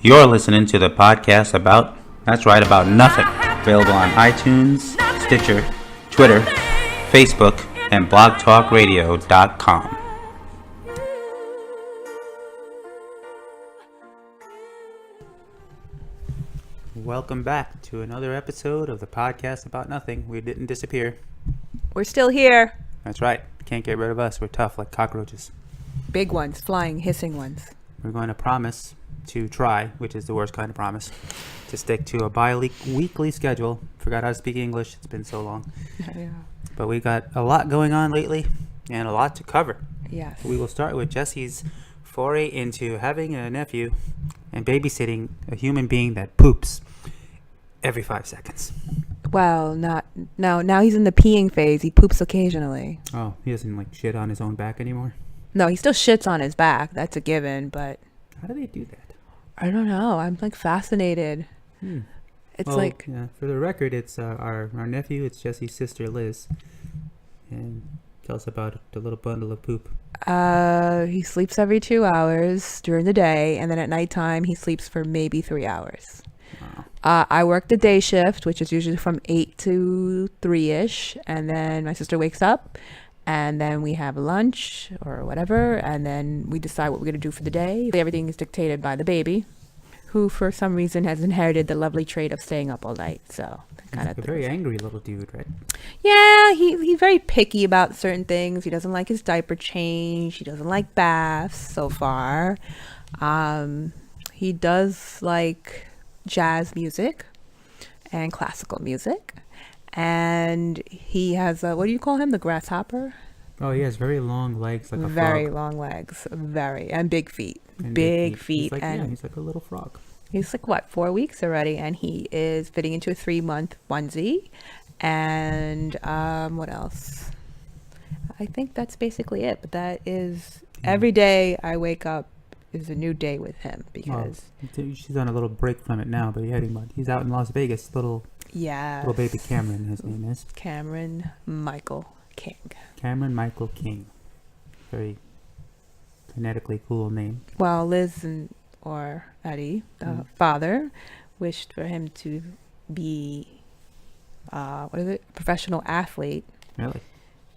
You're listening to the podcast about nothing. Available on iTunes, Stitcher, Twitter, Facebook, and blogtalkradio.com. Welcome back to another episode of the podcast about nothing. We didn't disappear. We're still here. That's right. Can't get rid of us. We're tough like cockroaches. Big ones, flying, hissing ones. We're going to promise to try, which is the worst kind of promise, to stick to a bi-weekly schedule. Forgot how to speak English. It's been so long. Yeah. But we got a lot going on lately and a lot to cover. Yes. We will start with Jessy's foray into having a nephew and babysitting a human being that poops every 5 seconds. Well, now he's in the peeing phase. He poops occasionally. Oh, he doesn't like shit on his own back anymore? No, he still shits on his back. That's a given, but How do they do that? I don't know. I'm like fascinated. It's well, like yeah, for the record, it's our nephew. It's Jessy's sister Liz, and tell us about the little bundle of poop. he sleeps every 2 hours during the day, and then at nighttime he sleeps for maybe 3 hours. Wow. I work the day shift, which is usually from 8 to 3-ish, and then my sister wakes up, and then we have lunch or whatever, and then we decide what we're going to do for the day. Everything is dictated by the baby, who for some reason has inherited the lovely trait of staying up all night. So He's like a very angry little dude, right? Yeah, he's very picky about certain things. He doesn't like his diaper change. He doesn't like baths so far. He does like jazz music and classical music. And he has, what do you call him? The grasshopper? Oh, he has very long legs, like a Very frog. long legs. And big feet. And Big feet. He's like a little frog. He's like, what, 4 weeks already? And he is fitting into a 3-month onesie. And what else? I think that's basically it. But that is, every day I wake up is a new day with him because... She's on a little break from it now, but he's out in Las Vegas. Little baby Cameron, his name is. Cameron Michael King. Cameron Michael King. Very phonetically cool name. Well, Liz or Eddie, the father, wished for him to be, professional athlete. Really?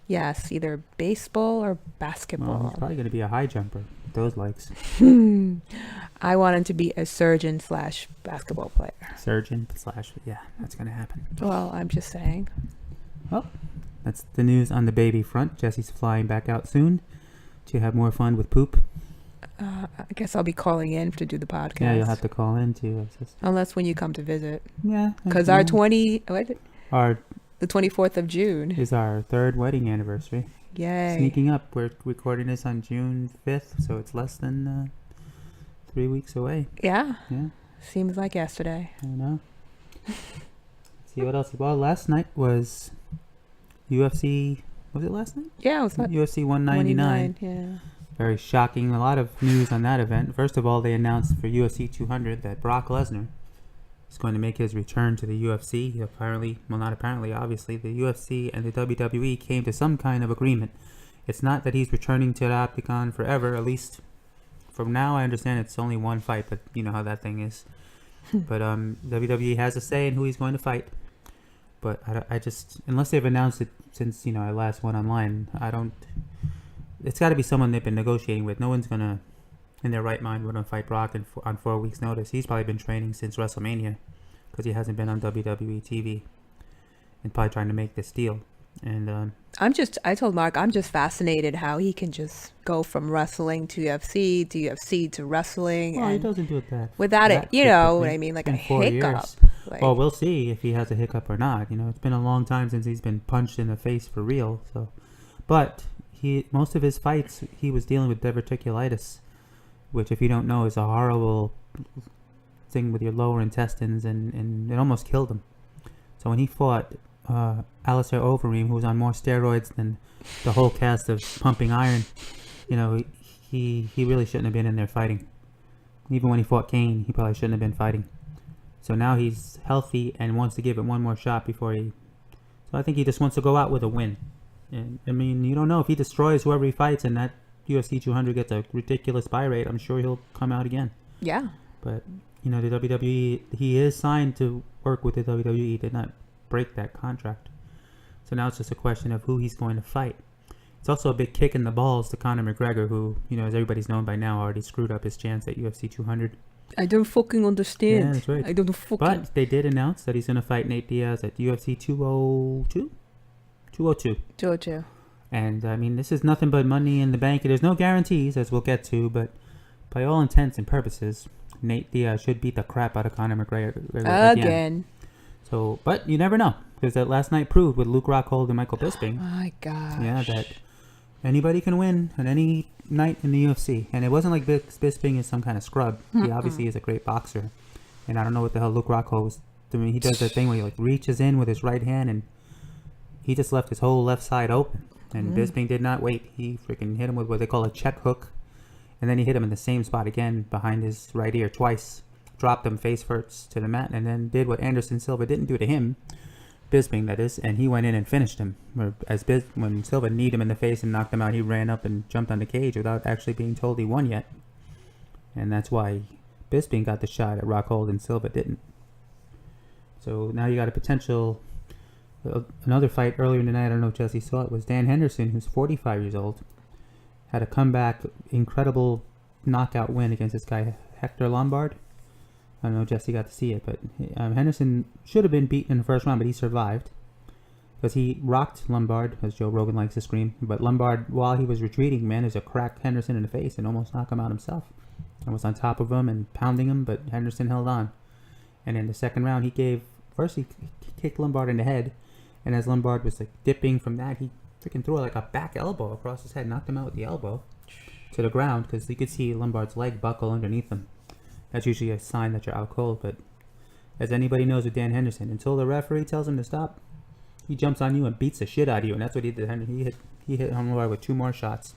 Yes, either baseball or basketball. Well, he's probably going to be a high jumper with those legs. I want him to be a surgeon / basketball player. Yeah, that's going to happen. Well, I'm just saying. Well, that's the news on the baby front. Jessy's flying back out soon to have more fun with poop. I guess I'll be calling in to do the podcast. Yeah, you'll have to call in too. Unless when you come to visit. Yeah. Because the 24th of June is our 3rd wedding anniversary. Yay. Sneaking up. We're recording this on June 5th, so it's less than 3 weeks away. Yeah. Yeah. Seems like yesterday. I know. See what else? Well, last night was UFC. Was it last night? Yeah, it was UFC 199. Yeah. Very shocking. A lot of news on that event. First of all, they announced for UFC 200 that Brock Lesnar is going to make his return to the UFC. Obviously, the UFC and the WWE came to some kind of agreement. It's not that he's returning to the octagon forever. At least from now, I understand it's only one fight, but you know how that thing is. But WWE has a say in who he's going to fight. But I just, unless they've announced it since I last went online, it's got to be someone they've been negotiating with. No one's gonna, in their right mind, want to fight Brock on 4 weeks' notice. He's probably been training since WrestleMania because he hasn't been on WWE TV and probably trying to make this deal. And I told Mark, I'm just fascinated how he can just go from wrestling to UFC to wrestling. Well, and he doesn't do it without it, you know what I mean, like a 4 hiccup. years. Like, Well, we'll see if he has a hiccup or not. It's been a long time since he's been punched in the face for real. So, but most of his fights, he was dealing with diverticulitis, which, if you don't know, is a horrible thing with your lower intestines, and it almost killed him. So when he fought Alistair Overeem, who was on more steroids than the whole cast of Pumping Iron, he really shouldn't have been in there fighting. Even when he fought Kane, he probably shouldn't have been fighting. So now he's healthy and wants to give it one more shot before he... So I think he just wants to go out with a win. And I mean, you don't know if he destroys whoever he fights and that UFC 200 gets a ridiculous buy rate. I'm sure he'll come out again. Yeah. But you know, the WWE, he is signed to work with the WWE. He did not break that contract. So now it's just a question of who he's going to fight. It's also a big kick in the balls to Conor McGregor, who, you know, as everybody's known by now, already screwed up his chance at UFC 200. I don't fucking understand. Yeah, that's right. I don't fucking... But they did announce that he's going to fight Nate Diaz at UFC 202? 202. 202. And, I mean, this is nothing but money in the bank. There's no guarantees, as we'll get to, but by all intents and purposes, Nate Diaz should beat the crap out of Conor McGregor Again. So, but you never know, because that last night proved with Luke Rockhold and Michael Bisping. Oh my gosh. Yeah, that anybody can win on any night in the UFC. And it wasn't like Bisping is some kind of scrub. He obviously is a great boxer. And I don't know what the hell Luke Rockhold was doing. He does that thing where he like reaches in with his right hand and he just left his whole left side open. And Bisping did not wait. He freaking hit him with what they call a check hook. And then he hit him in the same spot again behind his right ear twice. Dropped him face first to the mat and then did what Anderson Silva didn't do to him. Bisping, that is, and he went in and finished him. When Silva kneed him in the face and knocked him out, he ran up and jumped on the cage without actually being told he won yet. And that's why Bisping got the shot at Rockhold and Silva didn't. So now you got a potential... another fight earlier in the night, I don't know if Jessy saw it, was Dan Henderson, who's 45 years old. Had a comeback, incredible knockout win against this guy, Hector Lombard. I don't know if Jessy got to see it, but Henderson should have been beaten in the first round, but he survived. Because he rocked Lombard, as Joe Rogan likes to scream. But Lombard, while he was retreating, managed to crack Henderson in the face and almost knock him out himself. And was on top of him and pounding him, but Henderson held on. And in the second round, he kicked Lombard in the head. And as Lombard was like dipping from that, he freaking threw like a back elbow across his head, knocked him out with the elbow to the ground, because you could see Lombard's leg buckle underneath him. That's usually a sign that you're out cold, but as anybody knows with Dan Henderson, until the referee tells him to stop, he jumps on you and beats the shit out of you, and that's what he did. He hit Lombard with 2 more shots.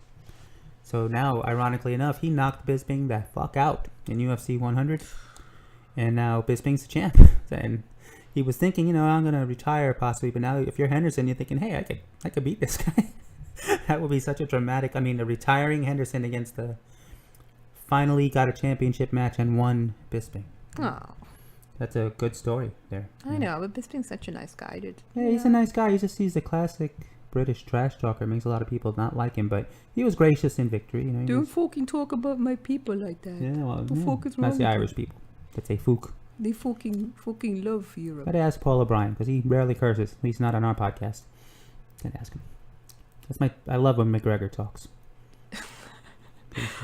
So now, ironically enough, he knocked Bisping the fuck out in UFC 100, and now Bisping's the champ. And he was thinking, you know, I'm gonna retire possibly, but now if you're Henderson, you're thinking, hey, I could beat this guy. That would be such a dramatic. I mean, the retiring Henderson against the finally got a championship match and won Bisping. Oh, that's a good story there. I know, but Bisping's such a nice guy, dude. Yeah, he's a nice guy. He's a classic British trash talker. Makes a lot of people not like him, but he was gracious in victory. You know, don't fucking talk about my people like that. Yeah, well, what the fuck is wrong that's the with Irish people. That's a fook. They fucking love Europe. Gotta ask Paul O'Brien, because he rarely curses. At least not on our podcast. Gotta ask him. I love when McGregor talks.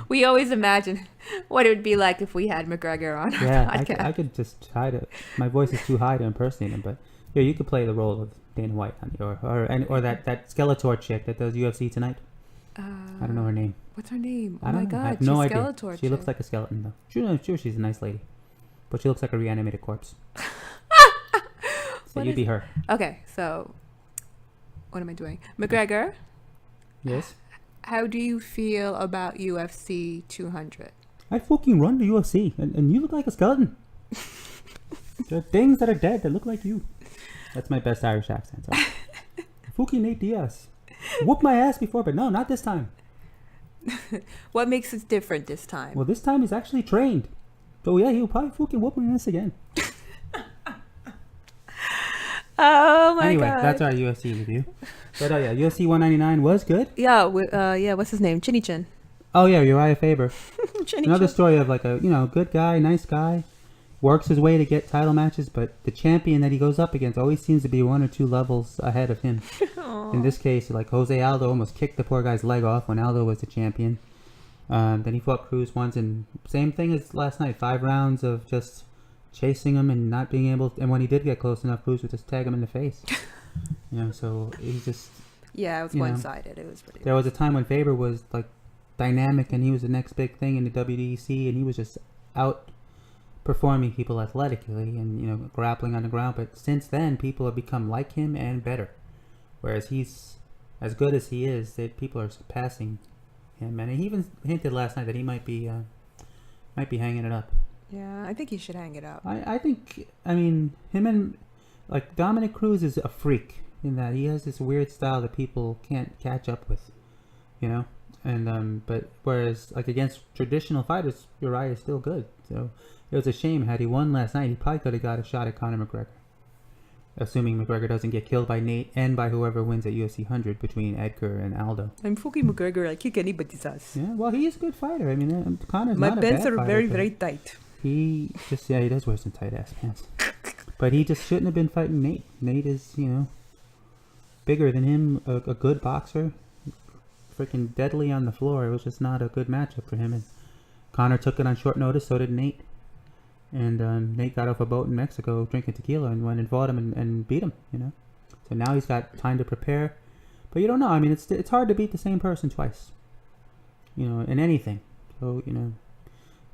We always imagine what it would be like if we had McGregor on our podcast. I could just hide it. My voice is too high to impersonate him, but yeah, you could play the role of Dana White, or that Skeletor chick that does UFC tonight. I don't know her name. What's her name? Oh my god, no idea. Skeletor. She looks like a skeleton though. Sure, she's a nice lady, but she looks like a reanimated corpse. So you'd be her. Okay, so what am I doing? McGregor. Yes. How do you feel about UFC 200? I fucking run the UFC, and you look like a skeleton. There are things that are dead that look like you. That's my best Irish accent. Sorry. Fucking Nate Diaz. Whooped my ass before, but no, not this time. What makes it different this time? Well, this time he's actually trained. So yeah, he'll probably fucking whoop my ass again. Oh my god. Anyway, that's our UFC review. But oh yeah, UFC 199 was good. Yeah, what's his name? Chinny Chin. Oh yeah, Uriah Faber. Another Chin. story of like a good guy, nice guy, works his way to get title matches, but the champion that he goes up against always seems to be 1 or 2 levels ahead of him. In this case, like Jose Aldo almost kicked the poor guy's leg off when Aldo was the champion. Then he fought Cruz once, and same thing as last night, 5 rounds of just chasing him and not being able. And when he did get close enough, Cruz would just tag him in the face. So he just. Yeah, it was one-sided. It was pretty. There was a time when Faber was like dynamic, and he was the next big thing in the WDC, and he was just outperforming people athletically and grappling on the ground. But since then, people have become like him and better. Whereas he's as good as he is, that people are surpassing him. And he even hinted last night that he might be hanging it up. Yeah, I think he should hang it up. I think him and like Dominic Cruz is a freak in that he has this weird style that people can't catch up with, and but whereas like against traditional fighters, Uriah is still good. So It was a shame. Had he won last night, he probably could have got a shot at Conor McGregor. Assuming McGregor doesn't get killed by Nate and by whoever wins at UFC 100 between Edgar and Aldo. I'm fucking McGregor. I kick anybody's ass. Yeah, well, he is a good fighter. I mean, Conor's My not a bad pants are fighter, very, but very tight. he just, he does wear some tight ass pants. But he just shouldn't have been fighting Nate. Nate is, bigger than him, a good boxer. Freaking deadly on the floor. It was just not a good matchup for him. And Conor took it on short notice, so did Nate. And Nate got off a boat in Mexico drinking tequila and went and fought him and beat him, So now he's got time to prepare. But you don't know. I mean, it's hard to beat the same person twice, in anything. So,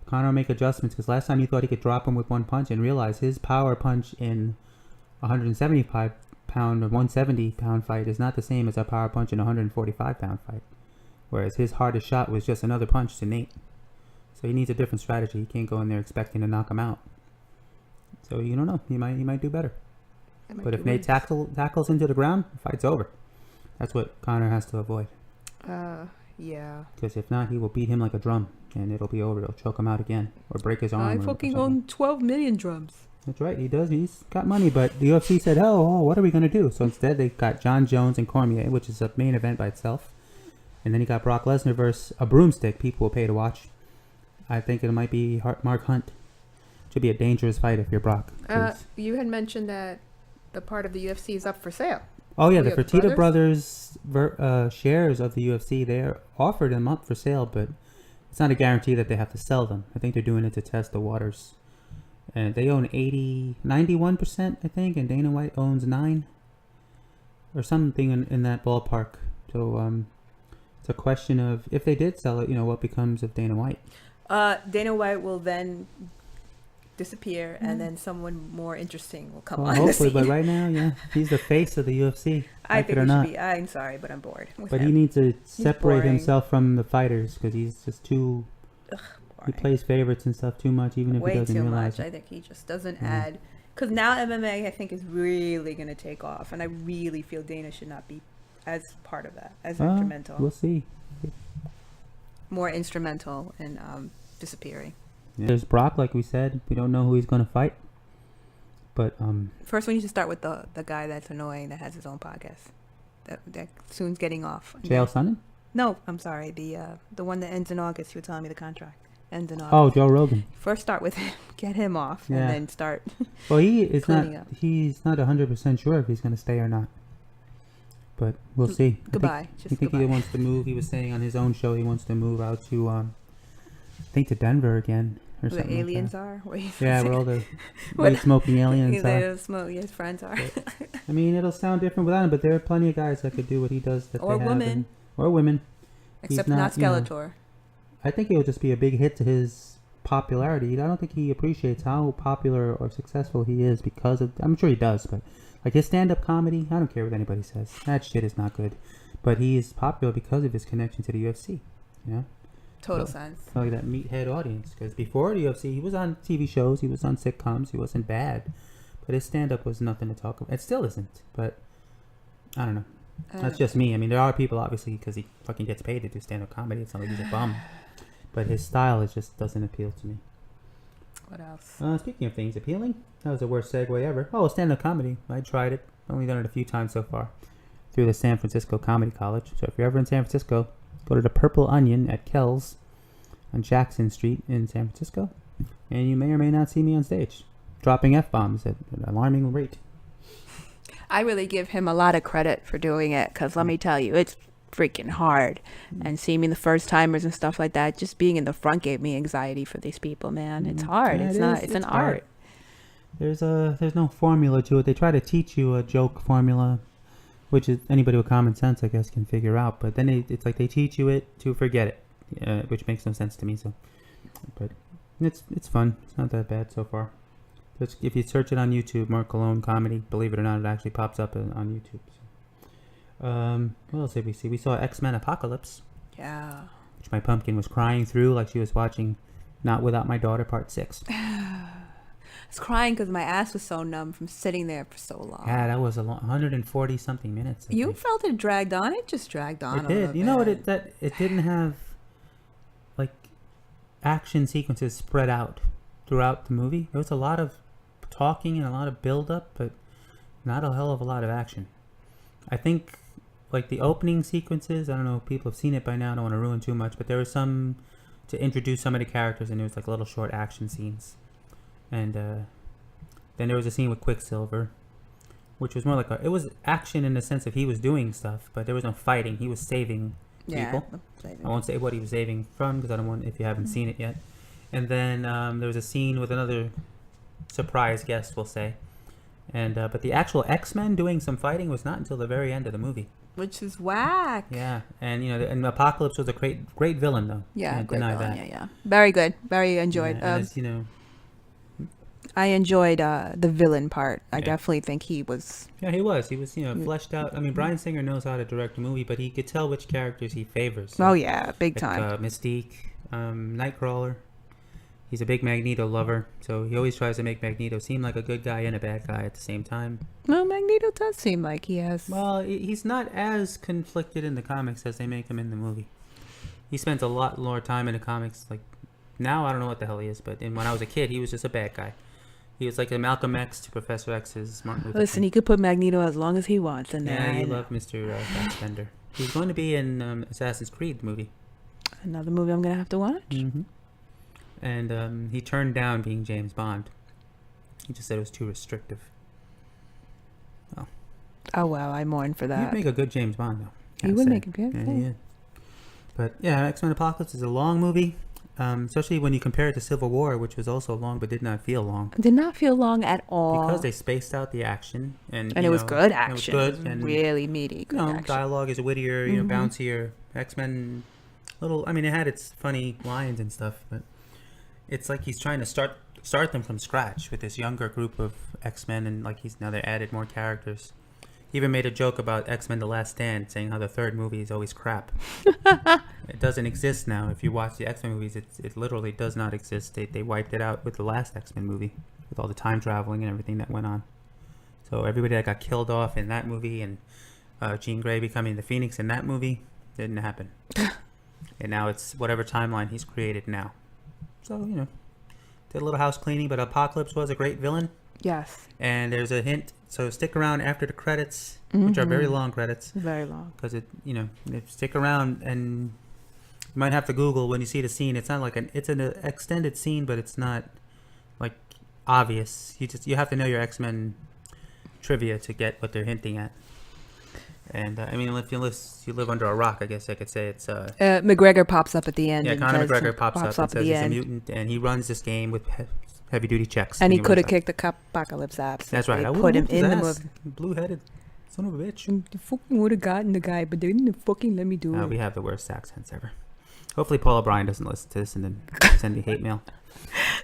Conor will make adjustments because last time he thought he could drop him with one punch and realize his power punch in 175-pound or 170-pound fight is not the same as a power punch in a 145-pound fight. Whereas his hardest shot was just another punch to Nate. So he needs a different strategy. He can't go in there expecting to knock him out. So you don't know. He might do better. But if Nate tackles into the ground, the fight's over. That's what Conor has to avoid. Yeah. Because if not, he will beat him like a drum, and it'll be over. He'll choke him out again, or break his arm. I fucking own 12 million drums. That's right. He does. He's got money, but the UFC said, "Oh, what are we gonna do?" So instead, they got John Jones and Cormier, which is a main event by itself, and then he got Brock Lesnar versus a broomstick. People will pay to watch. I think it might be Mark Hunt. Should be a dangerous fight if you're Brock. You had mentioned that the part of the UFC is up for sale. Oh yeah, the Fertitta brothers shares of the UFC, they're offered them up for sale, but it's not a guarantee that they have to sell them. I think they're doing it to test the waters. And they own 91%, I think, and Dana White owns 9 or something in that ballpark. So it's a question of if they did sell it, what becomes of Dana White. Dana White will then disappear, and then someone more interesting will come on. Hopefully, the scene. But right now, yeah, he's the face of the UFC. I think he should be. I'm sorry, but I'm bored. But he needs to separate himself from the fighters because he's just too. He plays favorites and stuff too much, even if he doesn't realize it. I think he just doesn't add. Because now MMA, I think, is really going to take off, and I really feel Dana should not be as part of that, as instrumental. We'll see. More instrumental in disappearing. Yeah. There's Brock, like we said. We don't know who he's going to fight. But first we need to start with the guy that's annoying that has his own podcast. That soon's getting off. JL Sonnen? No, I'm sorry. The one that ends in August. You were telling me the contract ends in August. Oh, Joe Rogan. First start with him. Get him off, and then start. Well, he's not 100% sure if he's going to stay or not. But we'll see. Goodbye. I think he wants to move. He was saying on his own show he wants to move out to, I think to Denver again or where something. The aliens like are. Where all the smoking aliens are. His friends are. I mean, it'll sound different without him, but there are plenty of guys that could do what he does. Or women. Or women. Except not Skeletor. I think it will just be a big hit to his popularity. I don't think he appreciates how popular or successful he is because of. I'm sure he does, but like his stand-up comedy, I don't care what anybody says. That shit is not good. But he is popular because of his connection to the UFC. Total sense. Like that meathead audience. Because before the UFC, he was on TV shows, he was on sitcoms, he wasn't bad. But his stand-up was nothing to talk about. It still isn't. But I don't know. That's just me. I mean, there are people, obviously, because he fucking gets paid to do stand-up comedy. It's not like he's a bum. But his style just doesn't appeal to me. What else? Speaking of things appealing, that was the worst segue ever. Oh, stand-up comedy. I tried it. Only done it a few times so far. Through the San Francisco Comedy College. So if you're ever in San Francisco, go to the Purple Onion at Kells on Jackson Street in San Francisco. And you may or may not see me on stage. Dropping F-bombs at an alarming rate. I really give him a lot of credit for doing it. Because let me tell you, it's freaking hard. And seeing me the first timers and stuff like that, just being in the front gave me anxiety for these people, man. It's hard. Yeah, it's an art. There's no formula to it. They try to teach you a joke formula, which is anybody with common sense, I guess, can figure out. But then it's like they teach you it to forget it, which makes no sense to me. So, but it's fun. It's not that bad so far. If you search it on YouTube, Mark Cologne comedy, believe it or not, it actually pops up on YouTube. So. What else did we see? We saw X-Men Apocalypse. Yeah. Which my pumpkin was crying through like she was watching Not Without My Daughter Part 6. I was crying because my ass was so numb from sitting there for so long. Yeah, that was 140 something minutes. I think. Felt it dragged on? It just dragged on. It did. You know what? It didn't have like action sequences spread out throughout the movie. There was a lot of talking and a lot of build-up, but not a hell of a lot of action. I think, like, the opening sequences, I don't know if people have seen it by now, I don't want to ruin too much, but there was some to introduce some of the characters, and there was, like, little short action scenes. And then there was a scene with Quicksilver, which was more like it was action in the sense of he was doing stuff, but there was no fighting. He was saving people. I won't say what he was saving from, because I don't want, if you haven't seen it yet. And then there was a scene with another surprise guest, we'll say. And but the actual X-Men doing some fighting was not until the very end of the movie. Which is whack. Yeah, and and Apocalypse was a great villain, though. Yeah, great villain. Yeah. Very good. Very enjoyed. Yeah, I enjoyed the villain part. I definitely think he was. Yeah, he was. He was, fleshed out. I mean, Bryan Singer knows how to direct a movie, but he could tell which characters he favors. So, oh yeah, big time. Mystique, Nightcrawler. He's a big Magneto lover, so he always tries to make Magneto seem like a good guy and a bad guy at the same time. Well, Magneto does seem like he has. Well, he's not as conflicted in the comics as they make him in the movie. He spends a lot more time in the comics. Like, now I don't know what the hell he is, but when I was a kid, he was just a bad guy. He was like a Malcolm X to Professor X's Martin Luther Listen, King. he could put Magneto as long as he wants. And yeah, you love Mr. Fassbender. He's going to be in Assassin's Creed movie. Another movie I'm going to have to watch. Mm-hmm. And he turned down being James Bond. He just said it was too restrictive. Oh, wow. I mourn for that. He'd make a good James Bond, though. He would make a good. Yeah. But, yeah, X-Men Apocalypse is a long movie. Especially when you compare it to Civil War, which was also long but did not feel long. Did not feel long at all. Because they spaced out the action. And it was good action. It was good. And, really meaty good action. Dialogue is wittier, bouncier. X-Men, it had its funny lines and stuff, but it's like he's trying to start them from scratch with this younger group of X-Men, and like now they added more characters. He even made a joke about X-Men The Last Stand, saying how the third movie is always crap. It doesn't exist now. If you watch the X-Men movies, it literally does not exist. They wiped it out with the last X-Men movie, with all the time traveling and everything that went on. So everybody that got killed off in that movie, and Jean Grey becoming the Phoenix in that movie, didn't happen. And now it's whatever timeline he's created now. So, did a little house cleaning, but Apocalypse was a great villain. Yes. And there's a hint, so stick around after the credits, which are very long credits. Very long. Because stick around, and you might have to Google when you see the scene. It's not like it's an extended scene, but it's not like obvious. You have to know your X-Men trivia to get what they're hinting at. And if you live under a rock, I guess I could say it's McGregor pops up at the end. Yeah, Conor McGregor pops up and says he's a mutant, and he runs this game with heavy duty checks. And he could have kicked the Apocalypse ass. That's right. I put him in the movie. Blue-headed son of a bitch. You fucking would have gotten the guy, but they didn't fucking let me do it. We have the worst accents ever. Hopefully Paul O'Brien doesn't listen to this and then send me hate mail.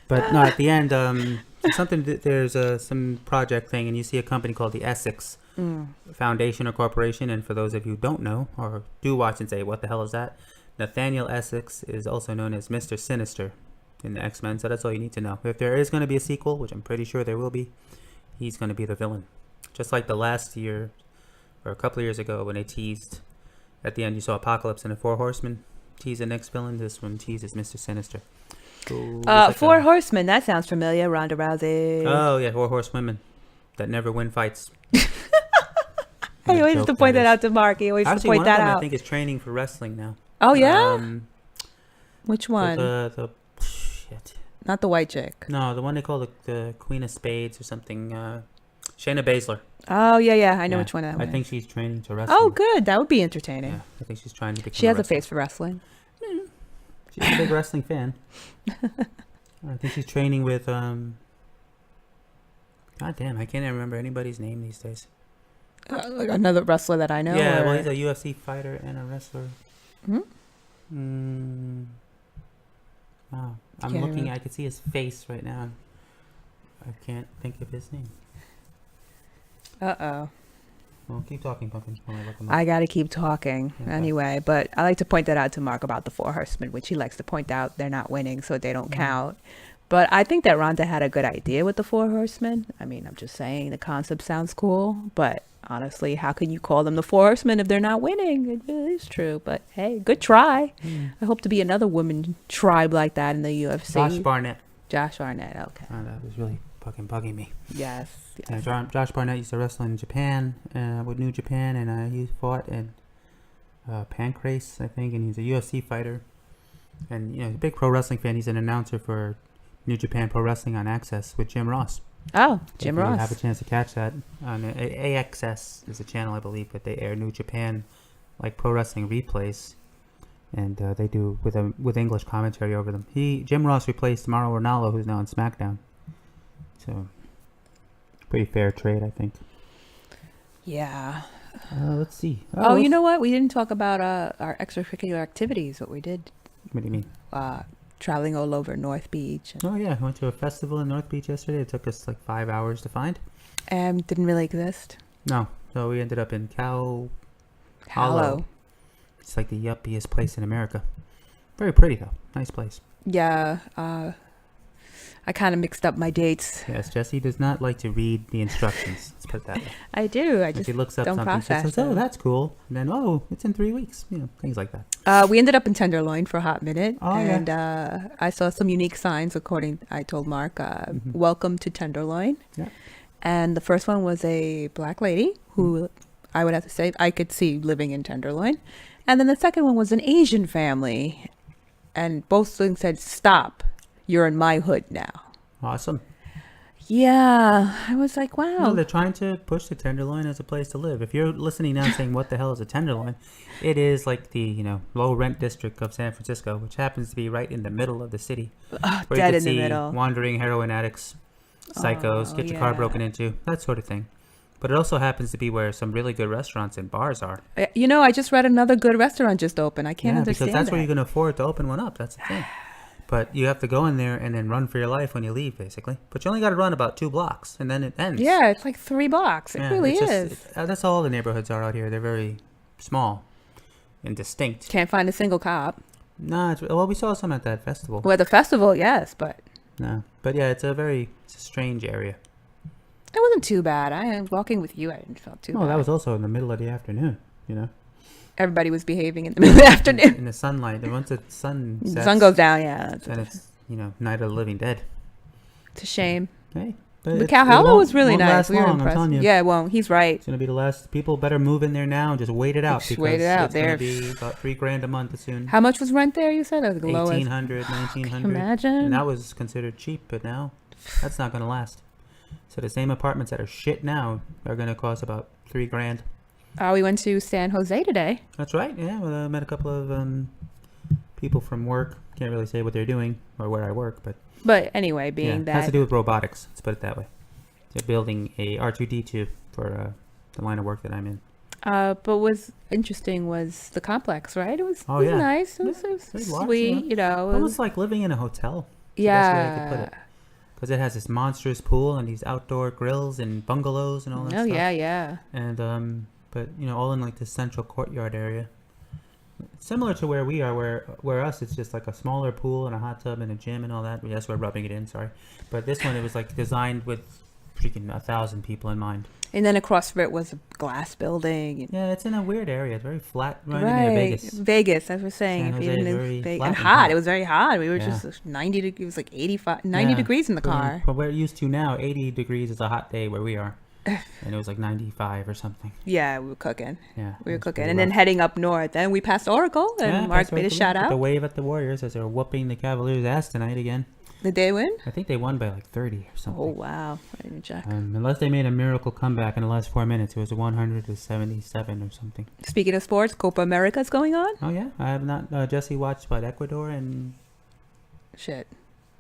But no, at the end, there's some project thing, and you see a company called the Essex Foundation or Corporation. And for those of you who don't know or do watch and say, what the hell is that? Nathaniel Essex is also known as Mr. Sinister in the X-Men, so that's all you need to know. If there is going to be a sequel, which I'm pretty sure there will be, he's going to be the villain. Just like the last year, or a couple of years ago, when they teased, at the end you saw Apocalypse and the Four Horsemen tease the next villain. This one teases Mr. Sinister. Four Horsemen, that sounds familiar. Ronda Rousey. Oh, yeah, 4 horsewomen that never win fights. I always have to point that out to Mark. He always has to point that out. I think is training for wrestling now. Oh, yeah? Which one? Shit. Not the white chick. No, the one they call the Queen of Spades or something. Shayna Baszler. Oh, yeah. I know which one that was. I think she's training to wrestle. Oh, good. That would be entertaining. Yeah, I think she's trying to become She has a face for wrestling. She's a big wrestling fan. I think she's training with... God damn, I can't even remember anybody's name these days. Like another wrestler that I know? Yeah, well, he's a UFC fighter and a wrestler. Wow. I'm looking, I can see his face right now. I can't think of his name. Uh-oh. Well, keep talking, Pumpkin. I got to keep talking anyway. But I like to point that out to Mark about the Four Horsemen, which he likes to point out they're not winning, so they don't count. But I think that Rhonda had a good idea with the Four Horsemen. I mean, I'm just saying the concept sounds cool. But honestly, how can you call them the Four Horsemen if they're not winning? It really is true. But hey, good try. I hope to be another woman tribe like that in the UFC. Josh Barnett. Josh Arnett. Okay. That was really fucking bugging me. Yes. Yeah, Josh Barnett used to wrestle in Japan with New Japan, and he fought in Pancrase, I think, and he's a UFC fighter. And he's a big pro wrestling fan. He's an announcer for New Japan Pro Wrestling on Access with Jim Ross. Oh, Jim Ross. You have a chance to catch that on AXS is a channel, I believe, but they air New Japan pro wrestling replays, and they do with English commentary over them. Jim Ross replaced Mauro Ranallo, who's now on SmackDown. So pretty fair trade, I think. Yeah. Let's see. You know what? We didn't talk about our extracurricular activities. What we did. What do you mean? Traveling all over North Beach. Oh yeah, I went to a festival in North Beach yesterday. It took us 5 hours to find. Didn't really exist. No, so we ended up in Cow Hollow. It's the yuppiest place in America. Very pretty though. Nice place. Yeah. I kind of mixed up my dates. Yes, Jessy does not like to read the instructions. Let's put it that way. I do. I just she looks up don't something. process. She says, "Oh, that's cool," and then, "It's in 3 weeks." Things like that. We ended up in Tenderloin for a hot minute, and I saw some unique signs. I told Mark, "Welcome to Tenderloin." Yeah. And the first one was a black lady who I would have to say I could see living in Tenderloin, and then the second one was an Asian family, and both things said, "Stop, you're in my hood now." Awesome. Yeah, I was like, wow. They're trying to push the Tenderloin as a place to live. If you're listening now saying, what the hell is a Tenderloin? It is the, low rent district of San Francisco, which happens to be right in the middle of the city. Where Dead you in can the see middle. wandering heroin addicts, psychos, get your car broken into, that sort of thing. But it also happens to be where some really good restaurants and bars are. I just read another good restaurant just opened. I can't understand because that's that. where you can afford to open one up. That's the thing. But you have to go in there and then run for your life when you leave, basically. But you only got to run about 2 blocks, and then it ends. Yeah, it's 3 blocks. It really is. That's all the neighborhoods are out here. They're very small and distinct. Can't find a single cop. No, we saw some at that festival. Well, the festival, yes, but... No, but yeah, it's a strange area. It wasn't too bad. I am walking with you. I didn't feel too bad. That was also in the middle of the afternoon, Everybody was behaving in the middle of the afternoon. In the sunlight. And once the sun sets... The sun goes down, yeah. And it's, Night of the Living Dead. It's a shame. Hey. But Cow Hollow was really nice. We were impressed. I'm telling you. Yeah, it won't. He's right. It's going to be the last. People better move in there now and just wait it out. Just wait it out. It's going to be about $3,000 a month soon. How much was rent there, you said? That was $1,800, $1,900. Imagine. And that was considered cheap, but now that's not going to last. So the same apartments that are shit now are going to cost about $3,000. We went to San Jose today. That's right. Yeah, well, I met a couple of people from work. Can't really say what they're doing or where I work, but anyway, that it has to do with robotics. Let's put it that way. They're building a R2D2 for the line of work that I'm in. But what's interesting was the complex, right? It was yeah. nice. It was sweet, Almost like living in a hotel. Yeah. That's the way I could put it. Because it has this monstrous pool and these outdoor grills and bungalows and all that stuff. Oh, yeah. And, but, all in this central courtyard area. Similar to where we are, where us, it's just a smaller pool and a hot tub and a gym and all that. Yes, we're rubbing it in, sorry. But this one, it was designed with freaking 1,000 people in mind. And then across from it was a glass building. Yeah, it's in a weird area. It's very flat, right near Vegas. Vegas, as we're saying. San Jose is very flat and hot. It was very hot. We were just 90 degrees. It was 85, 90 degrees in the car. But we're used to now, 80 degrees is a hot day where we are. And it was 95 or something. Yeah, we were cooking. Yeah, we were cooking. And then heading up north. Then we passed Oracle, and Mark made a shout out. The wave at the Warriors as they're whooping the Cavaliers' ass tonight again. Did they win? I think they won by 30 or something. Oh, wow. I didn't check. Unless they made a miracle comeback in the last 4 minutes. It was 100-77 or something. Speaking of sports, Copa America's going on? Oh, yeah. I have not. Jessy watched, Ecuador and... Shit.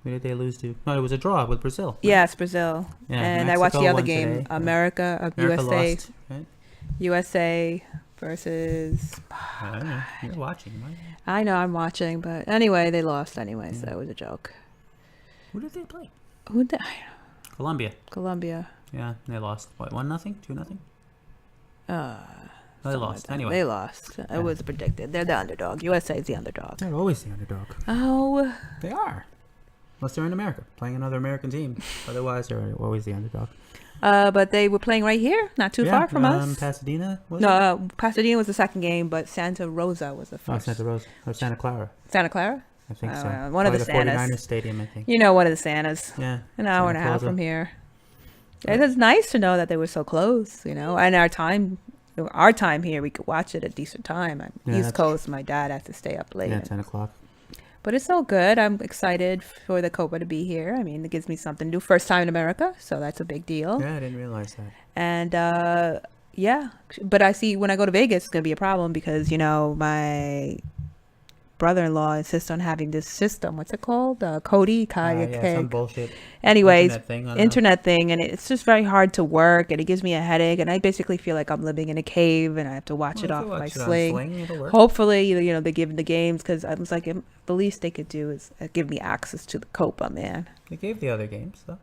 Who did they lose to? No, it was a draw with Brazil. Right? Yes, Brazil. Yeah, and Mexico I watched the other won game. today. America USA. Lost, right? USA versus... I don't know. You're watching, right? I know, I'm watching. But anyway, they lost anyway, so it was a joke. Who did they play? Who did Colombia. Colombia. Yeah, they lost. What, 1-0? 2-0? They lost. Anyway. They lost. It was predicted. They're the underdog. USA is the underdog. They're always the underdog. Oh. They are. Unless they're in America, playing another American team. Otherwise, they're always the underdog. But they were playing right here, not too far from us. Pasadena? No, Pasadena was the second game, but Santa Rosa was the first. Oh, Santa Rosa. Or Santa Clara. Santa Clara? I think so. One of Probably the the Santas. 49ers stadium, I think. You know, one of the Santas. Yeah. An hour and Santa a half Clausa. from here. Yeah. It's nice to know that they were so close, you know. And our time here, we could watch it at a decent time. Yeah, East Coast, my dad has to stay up late. Yeah, 10 o'clock. But it's so good. I'm excited for the Copa to be here. I mean, it gives me something to do. First time in America, so that's a big deal. Yeah, I didn't realize that. And yeah, but I see when I go to Vegas, it's gonna be a problem because you know my brother-in-law insists on having this system. What's it called? Cody. Yeah, some bullshit. Anyways, Internet thing. I don't know. internet thing, and it's just very hard to work, and it gives me a headache, and I basically feel like I'm living in a cave, and I have to watch it Well, off if you my watch it on sling. it'll work. Hopefully, you know, they give the games because I was like, the least they could do is give me access to the Copa, man. They gave the other games, though.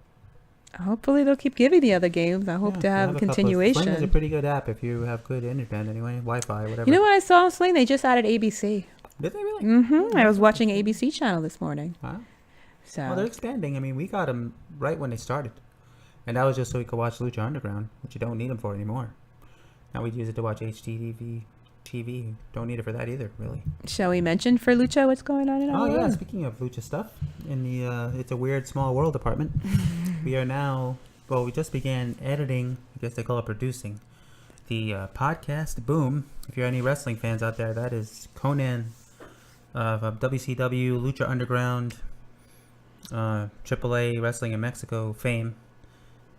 Hopefully, they'll keep giving the other games. I hope Yeah, to they have a couple of- continuation. Sling is a pretty good app if you have good internet anyway, Wi-Fi, whatever. You know what I saw on Sling? They just added ABC. Did they really? I was watching ABC channel this morning. Wow. So Well, they're expanding. I mean, we got them right when they started. And that was just so we could watch Lucha Underground, which you don't need them for anymore. Now we use it to watch HDTV TV. Don't need it for that either, really. shall we mention for Lucha what's going on in our Oh, yeah. world? Speaking of Lucha stuff, in the It's a Weird Small World department, we are now, well, we just began editing, I guess they call it producing, the podcast Boom. If you're any wrestling fans out there, that is Konnan of WCW, Lucha Underground, AAA Wrestling in Mexico fame.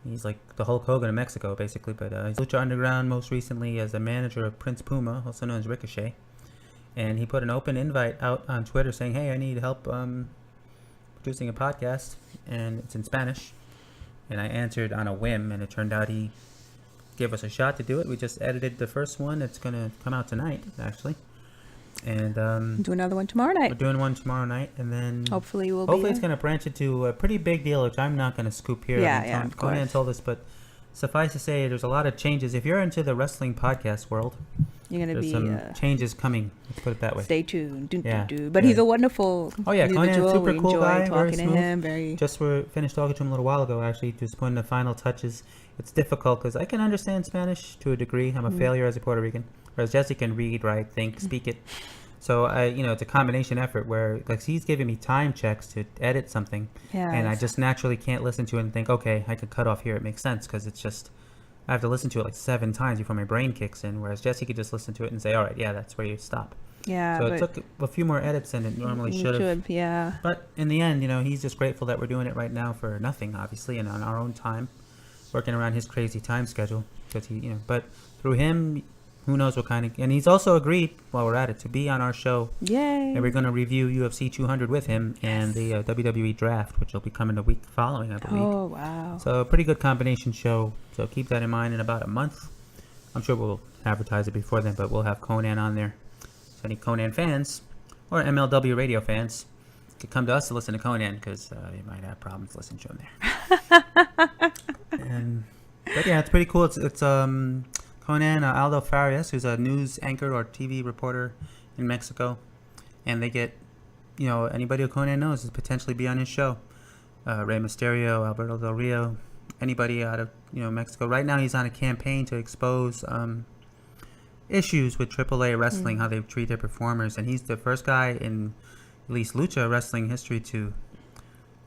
He's like the Hulk Hogan of Mexico, basically. But he's Lucha Underground most recently as a manager of Prince Puma, also known as Ricochet. And he put an open invite out on Twitter saying, hey, I need help producing a podcast. And it's in Spanish. And I answered on a whim, and it turned out he gave us a shot to do it. We just edited the first one. It's going to come out tonight, actually. And Do another one tomorrow night. we're doing one tomorrow night. And then Hopefully hopefully it's going to branch into a pretty big deal, which I'm not going to scoop here. Yeah, of Conan course. told us, but suffice to say, there's a lot of changes. If you're into the wrestling podcast world, You're gonna there's be some changes coming. Let's put it that way. stay tuned. Yeah. But Yeah. he's a wonderful Oh, yeah, Konan's individual. super We cool enjoy guy, very talking to smooth. him. Very Just finished talking to him a little while ago, actually, just putting the final touches. It's difficult because I can understand Spanish to a degree. I'm a failure as a Puerto Rican, whereas Jessy can read, write, think, speak it. So it's a combination effort where like he's giving me time checks to edit something, and I just naturally can't listen to it and think, okay, I could cut off here. It makes sense because it's just I have to listen to it like 7 times before my brain kicks in. Whereas Jessy could just listen to it and say, all right, yeah, that's where you stop. Yeah. So but it took a few more edits than it normally you should have. Yeah. But in the end, he's just grateful that we're doing it right now for nothing, obviously, and on our own time, working around his crazy time schedule. Because but through him, who knows what kind of, and he's also agreed while we're at it to be on our show, Yay. and we're going to review UFC 200 with him and the WWE draft, which will be coming the week following, I believe. Oh wow. So a pretty good combination show. So keep that in mind. In about a month, I'm sure we'll advertise it before then, but we'll have Konnan on there. So any Konnan fans or MLW radio fans could come to us to listen to Konnan because you might have problems listening to him there. But yeah, it's pretty cool. It's Konnan Aldo Farias, who's a news anchor or TV reporter in Mexico, and they get anybody who Konnan knows is potentially be on his show. Rey Mysterio, Alberto Del Rio, anybody out of Mexico. Right now, he's on a campaign to expose issues with AAA wrestling, how they treat their performers, and he's the first guy in at least lucha wrestling history to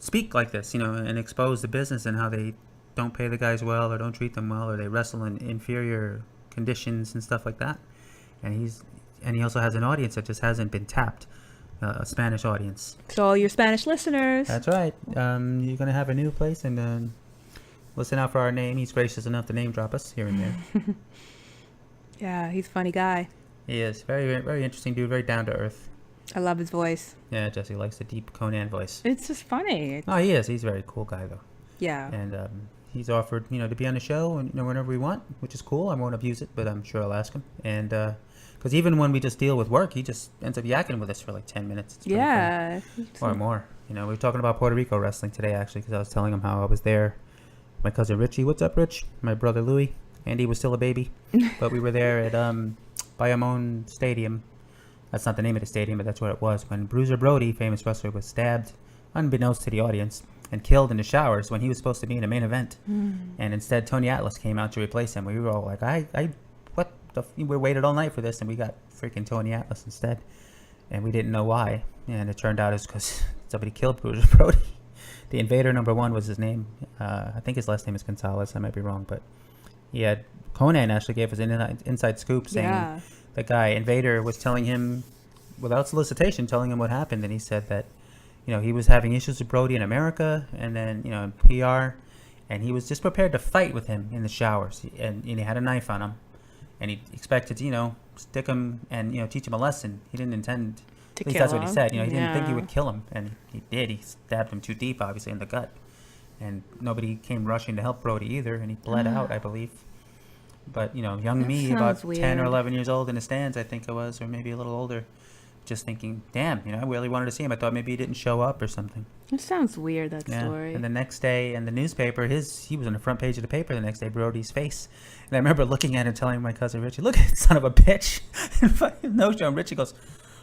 speak like this, and expose the business and how they don't pay the guys well or don't treat them well or they wrestle in inferior conditions and stuff like that. And he also has an audience that just hasn't been tapped, a Spanish audience. So all your Spanish listeners. That's right. You're gonna have a new place and listen out for our name. He's gracious enough to name drop us here and there. Yeah, he's a funny guy. He is very, very interesting dude. Very down to earth. I love his voice. Yeah, Jessy likes the deep Konnan voice. It's just funny. Oh, he is. He's a very cool guy though. Yeah. And he's offered, to be on the show and whenever we want, which is cool. I won't abuse it, but I'm sure I'll ask him. And because even when we just deal with work, he just ends up yakking with us for like 10 minutes. It's pretty Yeah. fun. Or more. We were talking about Puerto Rico wrestling today actually, because I was telling him how I was there. My cousin Richie, what's up, Rich? My brother Louie. Andy was still a baby, but we were there at Bayamon Stadium. That's not the name of the stadium, but that's what it was. When Bruiser Brody, famous wrestler, was stabbed, unbeknownst to the audience, and killed in the showers when he was supposed to be in a main event. And instead, Tony Atlas came out to replace him. We were all like, we waited all night for this, and we got freaking Tony Atlas instead. and we didn't know why. And it turned out it's because somebody killed Brody. The invader number one was his name. I think his last name is Gonzalez. I might be wrong, but Konnan actually gave us an inside scoop saying the guy invader was telling him, without solicitation, telling him what happened, and he said that he was having issues with Brody in America, and then in PR, and he was just prepared to fight with him in the showers, and he had a knife on him, and he expected to stick him and teach him a lesson. He didn't intend. At least that's what he said. He didn't think he would kill him, and he did. He stabbed him too deep, obviously, in the gut. And nobody came rushing to help Brody either, and he bled out, I believe. But, young me, about 10 or 11 years old in the stands, I think it was, or maybe a little older, just thinking, damn, I really wanted to see him. I thought maybe he didn't show up or something. It sounds weird, that story. And the next day in the newspaper, he was on the front page of the paper the next day, Brody's face. And I remember looking at it and telling my cousin Richie, look at that son of a bitch. And no show, and Richie goes,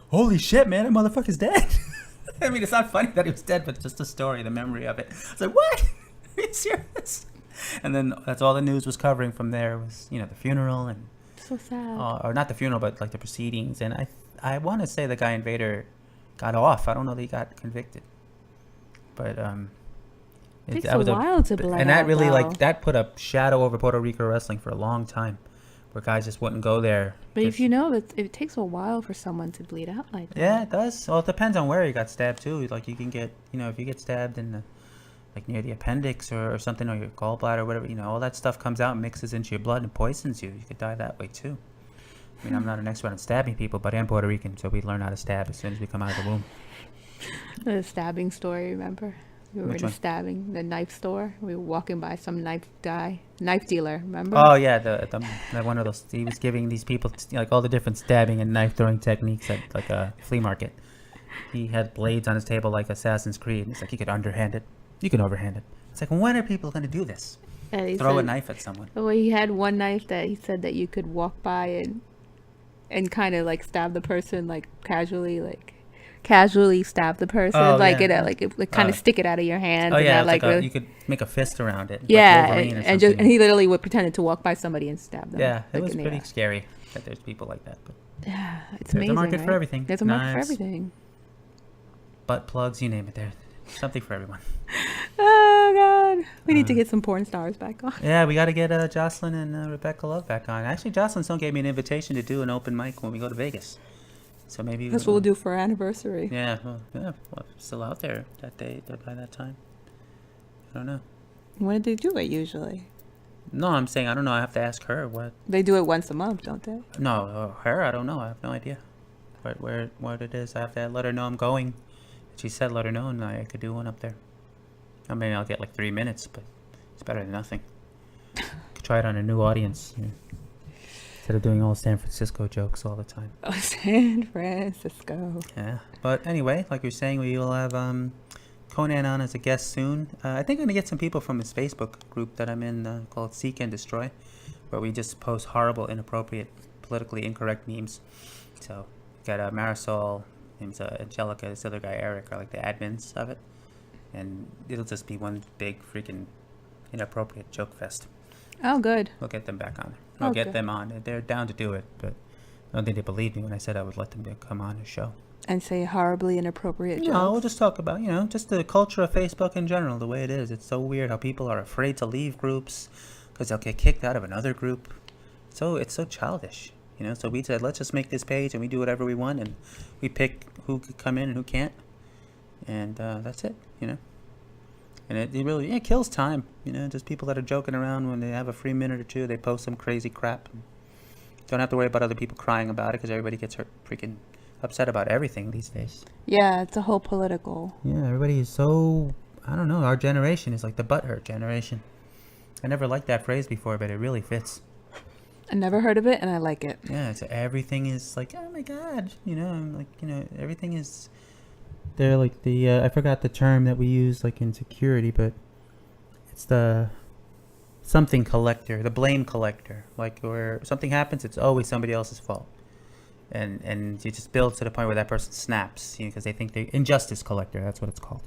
holy shit, man, that motherfucker's dead. I mean, it's not funny that he was dead, but just the story, the memory of it. It's like, what? Are you serious? And then that's all the news was covering from there was, the funeral and... So sad. Or not the funeral, but like the proceedings. And I want to say the guy invader got off. I don't know that he got convicted. But it takes a while to blend out. And that really, that put a shadow over Puerto Rico wrestling for a long time, where guys just wouldn't go there. But if it takes a while for someone to bleed out like that. Yeah, it does. Well, it depends on where you got stabbed too. Like you can get, if you get stabbed in the, like near the appendix or something, or your gallbladder or whatever, all that stuff comes out and mixes into your blood and poisons you. You could die that way too. I mean, I'm not an expert on stabbing people, but I'm Puerto Rican, so we learn how to stab as soon as we come out of the womb. The stabbing story, remember? We were in the knife store. We were walking by some knife dealer, remember? Oh, yeah, the one of those. He was giving these people like all the different stabbing and knife throwing techniques at like a flea market. He had blades on his table like Assassin's Creed. It's like you could underhand it, you can overhand it. It's like, when are people going to do this? Throw a knife at someone. Well, he had one knife that he said that you could walk by and kind of like stab the person like casually stab the person, kind of stick it out of your hand. Oh yeah, really, you could make a fist around it. Yeah, like and he literally would pretend to walk by somebody and stab them. Yeah, it was pretty scary that there's people like that. But yeah, it's there's amazing. There's a market for everything. There's a market for everything. Butt plugs, you name it. There's something for everyone. Oh God, we need to get some porn stars back on. Yeah, we got to get Jocelyn and Rebecca Love back on. Actually, Jocelyn still gave me an invitation to do an open mic when we go to Vegas. So maybe that's what we'll do for our anniversary. Yeah, well, still out there that day by that time. I don't know. When do they do it usually? No, I'm saying I don't know. I have to ask her what. They do it once a month, don't they? No, her. I don't know. I have no idea. What it is. I have to let her know I'm going. She said let her know, and I could do one up there. I mean, I'll get like 3 minutes, but it's better than nothing. Could try it on a new audience. Yeah. Instead of doing all San Francisco jokes all the time. Oh, San Francisco. Yeah. But anyway, like you're saying, we will have Konnan on as a guest soon. I think I'm going to get some people from his Facebook group that I'm in called Seek and Destroy, where we just post horrible, inappropriate, politically incorrect memes. So we got Marisol, name's Angelica, this other guy Eric are like the admins of it. And it'll just be one big freaking inappropriate joke fest. Oh, good. We'll get them back on. I'll get them on. They're down to do it, but I don't think they believed me when I said I would let them come on the show. And say horribly inappropriate jokes. No, we'll just talk about, just the culture of Facebook in general, the way it is. It's so weird how people are afraid to leave groups because they'll get kicked out of another group. So it's so childish, So we said, let's just make this page and we do whatever we want and we pick who could come in and who can't. And that's it, And it really kills time, just people that are joking around when they have a free minute or two, they post some crazy crap. And don't have to worry about other people crying about it because everybody gets freaking upset about everything these days. Yeah, it's a whole political. Yeah, everybody is so, I don't know, our generation is like the butthurt generation. I never liked that phrase before, but it really fits. I never heard of it and I like it. Yeah, so everything is like, oh my God, everything is... They're like the, I forgot the term that we use like in security, but it's the something collector, the blame collector. Like where something happens, it's always somebody else's fault. And you just build to the point where that person snaps, because they think they're injustice collector, that's what it's called.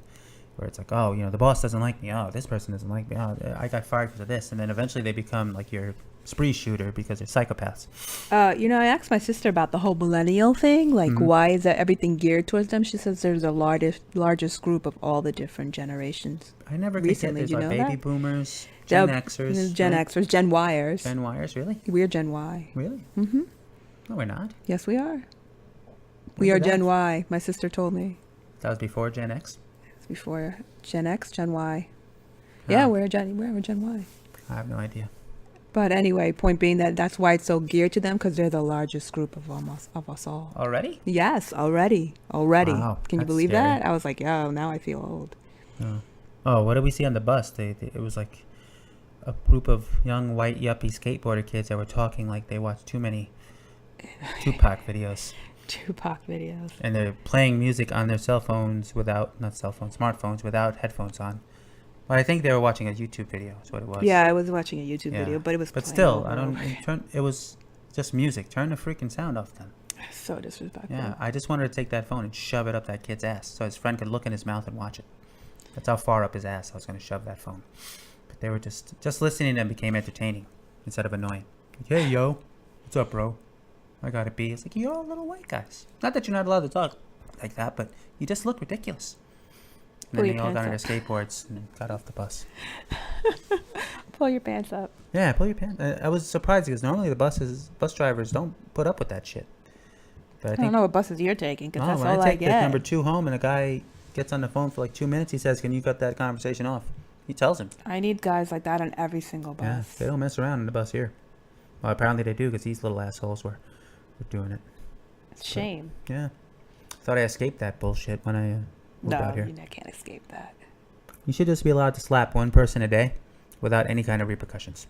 where it's like, oh, the boss doesn't like me. Oh, this person doesn't like me. Oh, I got fired because of this. And then eventually they become like your spree shooter because they're psychopaths. I asked my sister about the whole millennial thing. Like, why is that everything geared towards them? She says there's a largest group of all the different generations. I never could get there's like baby boomers, Gen Xers. Gen Xers, Gen Yers. Gen Yers, really? We're Gen Y. Really? Mm-hmm. No, we're not. Yes, we are. We are Gen Y. My sister told me. That was before Gen X? It's before Gen X, Gen Y. Huh. Yeah, we're Gen Y. I have no idea. But anyway, point being that's why it's so geared to them, because they're the largest group of us all. Already? Yes, already. Wow, Can you believe scary. that? I was like, yo, now I feel old. Oh, what did we see on the bus? It was like a group of young white yuppie skateboarder kids that were talking like they watched too many Tupac videos. And they're playing music on their smartphones without headphones on. But I think they were watching a YouTube video. Is what it was. Yeah, I was watching a YouTube video, but it was. But still, it was just music. Turn the freaking sound off then. So disrespectful. Yeah, I just wanted to take that phone and shove it up that kid's ass so his friend could look in his mouth and watch it. That's how far up his ass I was going to shove that phone. But they were just listening to them became entertaining instead of annoying. Like, hey, yo, what's up, bro? I got to be. It's like, you're all little white guys. Not that you're not allowed to talk like that, but you just look ridiculous. And then they all got on their skateboards and got off the bus. Pull your pants up. Yeah, pull your pants. I was surprised because normally the bus drivers don't put up with that shit. But I don't know what buses you're taking, because that's all I take get. the number 2 home and a guy gets on the phone for like 2 minutes, he says, can you cut that conversation off? He tells him. I need guys like that on every single bus. Yeah, they don't mess around in the bus here. Well, apparently they do because these little assholes were doing it. It's a shame. Yeah. Thought I escaped that bullshit when I moved out here. No, you can't escape that. You should just be allowed to slap one person a day without any kind of repercussions.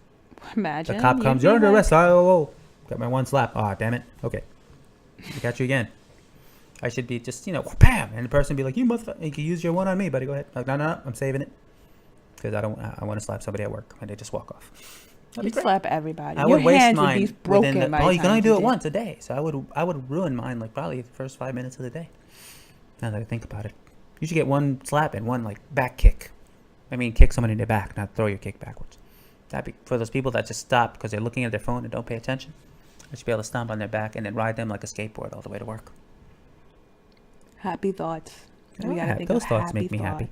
Imagine. The cop comes, you're under arrest. Oh, got my one slap. Oh, damn it. Okay. I got you again. I should be just, bam, and the person be like, you can use your one on me, buddy. Go ahead. Like, no, I'm saving it because I want to slap somebody at work, and they just walk off. You slap everybody. I Your would waste hands mine would be broken. you can only do it once a day, so I would ruin mine like probably the first 5 minutes of the day. Now that I think about it, you should get one slap and one like back kick. I mean, kick somebody in the back, not throw your kick backwards. That'd be for those people that just stop because they're looking at their phone and don't pay attention. I should be able to stomp on their back and then ride them like a skateboard all the way to work. Happy thoughts. We gotta think those thoughts make me happy.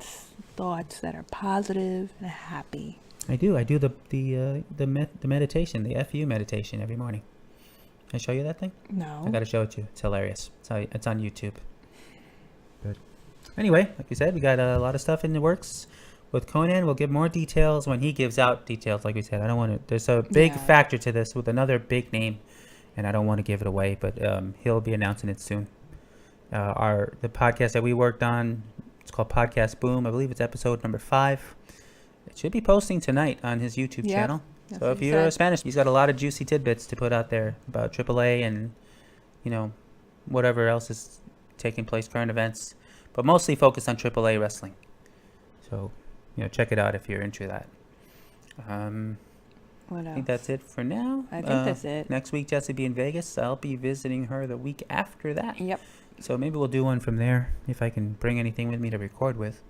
Thoughts that are positive and happy. I do the meditation, the FU meditation every morning. Can I show you that thing? No. I gotta show it to you. It's hilarious. It's on YouTube. Good. Anyway, like you said, we got a lot of stuff in the works with Konnan. We'll give more details when he gives out details. Like we said, I don't want to. There's a big factor to this with another big name, and I don't want to give it away. But he'll be announcing it soon. The podcast that we worked on, it's called Podcast Boom. I believe it's episode number 5. It should be posting tonight on his YouTube channel. So if you're Spanish, he's got a lot of juicy tidbits to put out there about AAA and, whatever else is taking place, current events, but mostly focused on AAA wrestling. So, check it out if you're into that. What else? I think that's it for now. I think that's it. Next week, Jessy will be in Vegas. I'll be visiting her the week after that. Yep. So maybe we'll do one from there if I can bring anything with me to record with.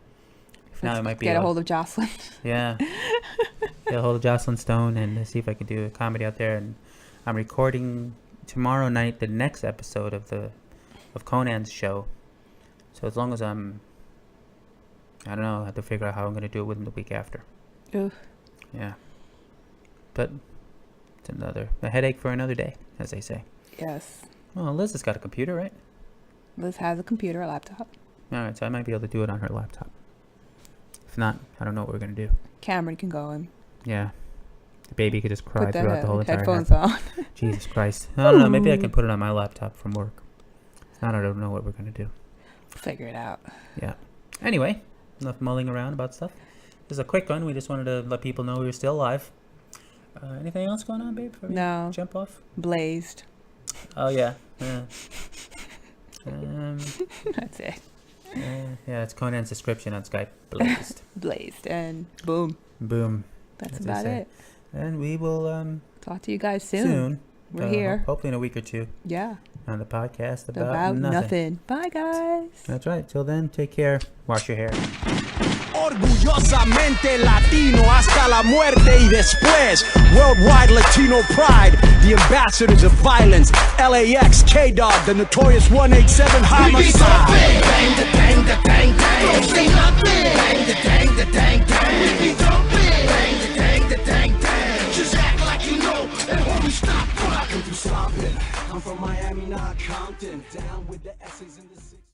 If not, it might be get a hold of Jocelyn. Yeah. Get a hold of Jocelyn Stone and see if I can do a comedy out there. And I'm recording tomorrow night the next episode of Konnan's show. So as long as I don't know, I have to figure out how I'm going to do it with him the week after. Oof. Yeah. But it's a headache for another day, as they say. Yes. Well, Liz has got a computer, right? Liz has a computer, a laptop. All right, so I might be able to do it on her laptop. If not, I don't know what we're going to do. Cameron can go in. Yeah. The baby could just cry throughout the whole entire headphones on. Jesus Christ. I don't know. Maybe I can put it on my laptop from work. I don't know what we're going to do. Figure it out. Yeah. Anyway, enough mulling around about stuff. This is a quick one. We just wanted to let people know we were still alive. Anything else going on, babe? Before we jump off? Blazed. Oh, yeah. That's it. Yeah, it's Konnan's description on Skype. Blazed. Blazed. And boom. Boom. That's about it. And we will talk to you guys soon. We're here. Hopefully in a week or two. Yeah. On the podcast about nothing. Bye, guys. That's right. Till then, take care. Wash your hair. Orgullosamente Latino hasta la muerte y después. Worldwide Latino pride, the ambassadors of violence. LAX, K-Dog, the notorious 187 homicide. Bang the dang the dang dang. Don't say nothing. Bang the dang the dang dang. We don't bang the dang the dang dang. Just act like you know and homie stop. I come through stomping. I'm from Miami, not Compton. Down with the essays in the city.